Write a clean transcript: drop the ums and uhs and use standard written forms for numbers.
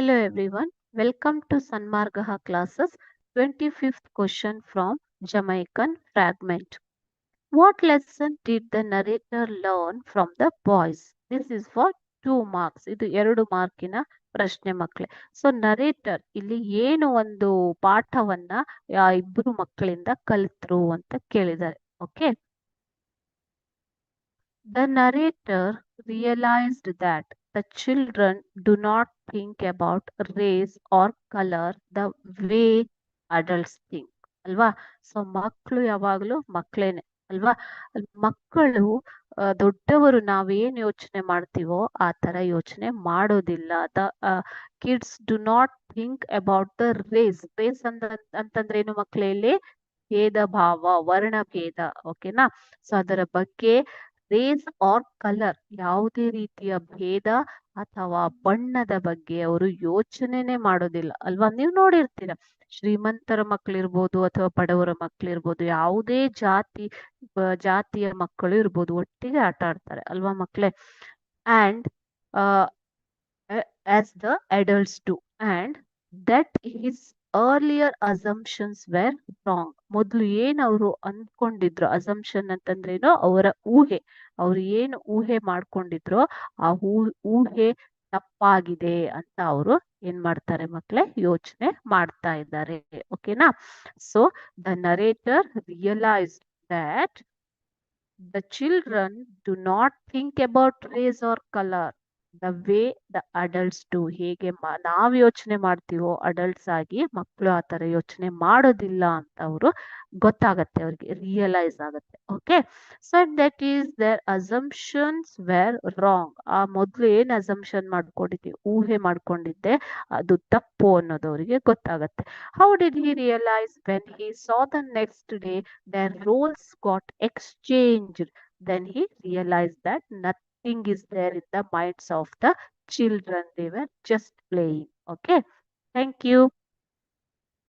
Hello everyone, welcome to Sanmargaha classes 25th question from Jamaican fragment. What lesson did the narrator learn from the boys? This is for 2 marks. ಇದು 2 ಮಾರ್ಕಿನ ಪ್ರಶ್ನೆ ಮಕ್ಕಳೇ. So narrator ಇಲ್ಲಿ ಏನು ಒಂದು ಪಾಠವನ್ನ ಇಬ್ಬರು ಮಕ್ಕಳಿಂದ ಕಲಿತರು ಅಂತ ಕೇಳಿದ್ದಾರೆ. Okay. The narrator realized that the children do not think about race or color the way adults think. ಅಲ್ವಾ? ಸೊ ಮಕ್ಕಳು ಯಾವಾಗಲೂ ಮಕ್ಕಳೇನೆ ಅಲ್ವಾ? ಮಕ್ಕಳು ದೊಡ್ಡವರು ನಾವೇನ್ ಯೋಚನೆ ಮಾಡ್ತೀವೋ ಆ ತರ ಯೋಚನೆ ಮಾಡೋದಿಲ್ಲ. The kids do not think about the race ಅಂತಂದ್ರೆ ಏನು ಮಕ್ಕಳೇ? ಇಲ್ಲಿ ಭೇದ ಭಾವ, ವರ್ಣಭೇದ. ಓಕೆನಾ? ಸೊ ಅದರ ಬಗ್ಗೆ ರೇಸ್ ಆರ್ ಕಲರ್ ಯಾವುದೇ ರೀತಿಯ ಭೇದ ಅಥವಾ ಬಣ್ಣದ ಬಗ್ಗೆ ಅವರು ಯೋಚನೆನೆ ಮಾಡೋದಿಲ್ಲ ಅಲ್ವಾ? ನೀವು ನೋಡಿರ್ತೀರ, ಶ್ರೀಮಂತರ ಮಕ್ಕಳಿರ್ಬೋದು ಅಥವಾ ಬಡವರ ಮಕ್ಕಳಿರ್ಬೋದು, ಯಾವುದೇ ಜಾತಿಯ ಮಕ್ಕಳು ಇರ್ಬೋದು, ಒಟ್ಟಿಗೆ ಆಟ ಆಡ್ತಾರೆ ಅಲ್ವಾ ಮಕ್ಕಳೇ? And as the adults do and that his earlier assumptions were wrong. ಮೊದಲು ಏನ್ ಅವರು ಅಂದ್ಕೊಂಡಿದ್ರು, ಅಸಂಪ್ಷನ್ ಅಂತಂದ್ರೇನು? ಅವರ ಊಹೆ. ಅವ್ರು ಏನು ಊಹೆ ಮಾಡ್ಕೊಂಡಿದ್ರೋ ಆ ಊಹೆ ತಪ್ಪಾಗಿದೆ ಅಂತ ಅವರು ಏನ್ ಮಾಡ್ತಾರೆ ಮಕ್ಕಳೇ? ಯೋಚನೆ ಮಾಡ್ತಾ ಇದ್ದಾರೆ. ಓಕೆನಾ? So the narrator realised that the children do not think about race or color the way the adults do. ಹೇಗೆ ನಾವ್ ಯೋಚನೆ ಮಾಡ್ತೀವೋ ಅಡಲ್ಟ್ಸ್ ಆಗಿ, ಮಕ್ಕಳು ಆ ತರ ಯೋಚನೆ ಮಾಡೋದಿಲ್ಲ ಅಂತ ಅವರು ಗೊತ್ತಾಗತ್ತೆ, ಅವ್ರಿಗೆ ರಿಯಲೈಸ್ ಆಗತ್ತೆ. Okay. So that is their assumptions were wrong. ಆ ಮೊದ್ಲು ಏನ್ ಅಸಂಪ್ಷನ್ ಮಾಡ್ಕೊಂಡಿದ್ದೆ, ಊಹೆ ಮಾಡ್ಕೊಂಡಿದ್ದೆ, ಅದು ತಪ್ಪು ಅನ್ನೋದು ಅವರಿಗೆ ಗೊತ್ತಾಗತ್ತೆ. How did he realise? When he saw the next day their roles got exchanged, then he realized that nothing is there in the minds of the children. They were just playing. Okay. Thank you.